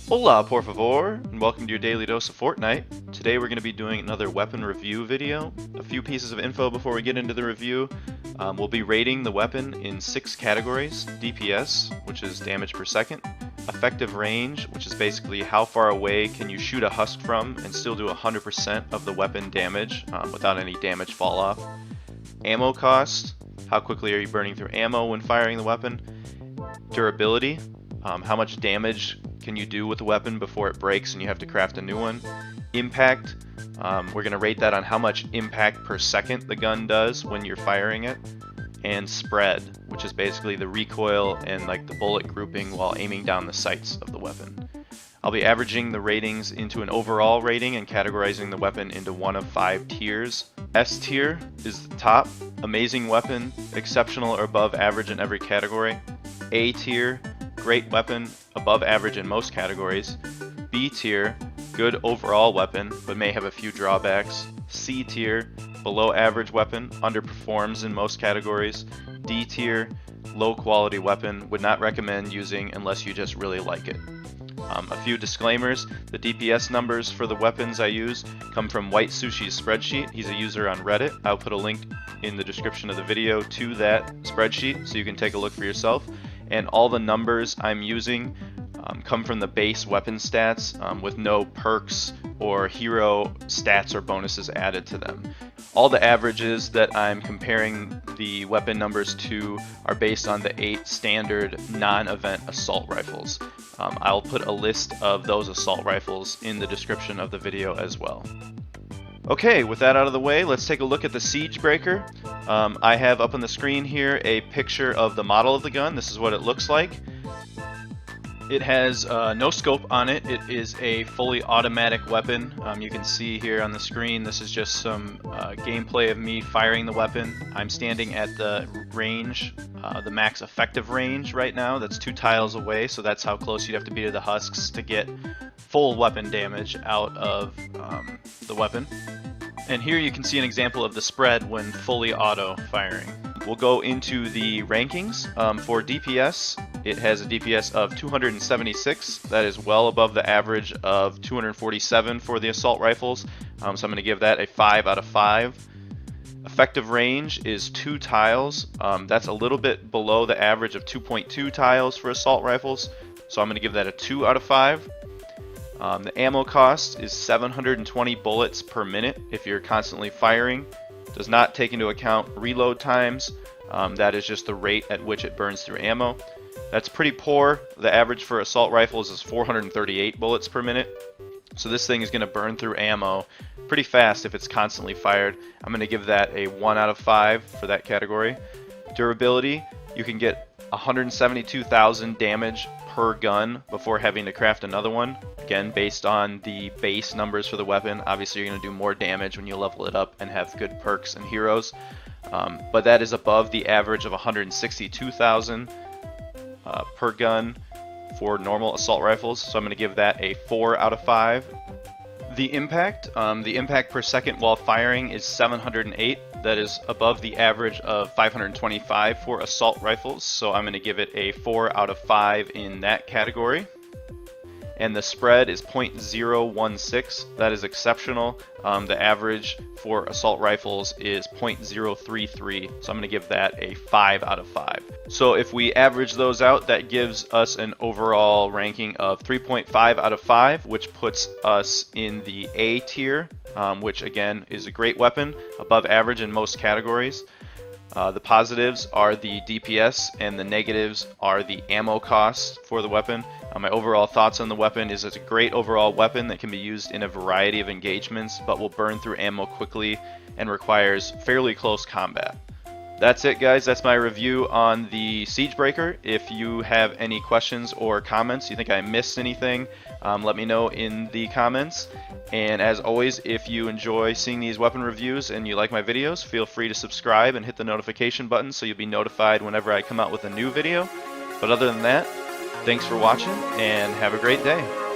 Hola, por favor, and welcome to your daily dose of Fortnite. Today we're going to be doing another weapon review video. A few pieces of info before we get into the review. We'll be rating the weapon in 6 categories. DPS, which is damage per second. Effective range, which is basically how far away can you shoot a husk from and still do 100% of the weapon damage without any damage fall off. Ammo cost, how quickly are you burning through ammo when firing the weapon. Durability, how much damage can you do with the weapon before it breaks and you have to craft a new one. Impact, we're going to rate that on how much impact per second the gun does when you're firing it. And spread, which is basically the recoil and like the bullet grouping while aiming down the sights of the weapon. I'll be averaging the ratings into an overall rating and categorizing the weapon into one of 5 tiers. S tier is the top, amazing weapon, exceptional or above average in every category. A tier, great weapon, above average in most categories. B tier, good overall weapon, but may have a few drawbacks. C tier, below average weapon, underperforms in most categories. D tier, low quality weapon, would not recommend using unless you just really like it. A few disclaimers, the DPS numbers for the weapons I use come from White Sushi's spreadsheet. He's a user on Reddit. I'll put a link in the description of the video to that spreadsheet so you can take a look for yourself. And all the numbers I'm using come from the base weapon stats with no perks or hero stats or bonuses added to them. All the averages that I'm comparing the weapon numbers to are based on the 8 standard non-event assault rifles. I'll put a list of those assault rifles in the description of the video as well. Okay, with that out of the way, let's take a look at the Siegebreaker. I have up on the screen here a picture of the model of the gun. This is what it looks like. It has no scope on it. It is a fully automatic weapon. You can see here on the screen, this is just some gameplay of me firing the weapon. I'm standing at the range, the max effective range right now. That's 2 tiles away, so that's how close you'd have to be to the husks to get full weapon damage out of the weapon. And here you can see an example of the spread when fully auto firing. We'll go into the rankings. For DPS, it has a DPS of 276. That is well above the average of 247 for the assault rifles. So I'm going to give that a 5 out of 5. Effective range is 2 tiles. That's a little bit below the average of 2.2 tiles for assault rifles. So I'm going to give that a 2 out of 5. The ammo cost is 720 bullets per minute if you're constantly firing. Does not take into account reload times. That is just the rate at which it burns through ammo. That's pretty poor. The average for assault rifles is 438 bullets per minute. So this thing is going to burn through ammo pretty fast if it's constantly fired. I'm going to give that a 1 out of 5 for that category. Durability, you can get 172,000 damage per gun before having to craft another one. Again, based on the base numbers for the weapon, obviously you're going to do more damage when you level it up and have good perks and heroes. But that is above the average of 162,000 per gun for normal assault rifles, so I'm going to give that a 4 out of 5. The impact per second while firing is 708. That is above the average of 525 for assault rifles, so I'm going to give it a 4 out of 5 in that category. And the spread is 0.016. That is exceptional. The average for assault rifles is 0.033, so I'm going to give that a 5 out of 5. So if we average those out, that gives us an overall ranking of 3.5 out of 5, which puts us in the A tier, which again is a great weapon, above average in most categories. The positives are the DPS and the negatives are the ammo costs for the weapon. My overall thoughts on the weapon is it's a great overall weapon that can be used in a variety of engagements, but will burn through ammo quickly and requires fairly close combat. That's it, guys. That's my review on the Siegebreaker. If you have any questions or comments, you think I missed anything, let me know in the comments. And as always, if you enjoy seeing these weapon reviews and you like my videos, feel free to subscribe and hit the notification button so you'll be notified whenever I come out with a new video. But other than that, thanks for watching and have a great day.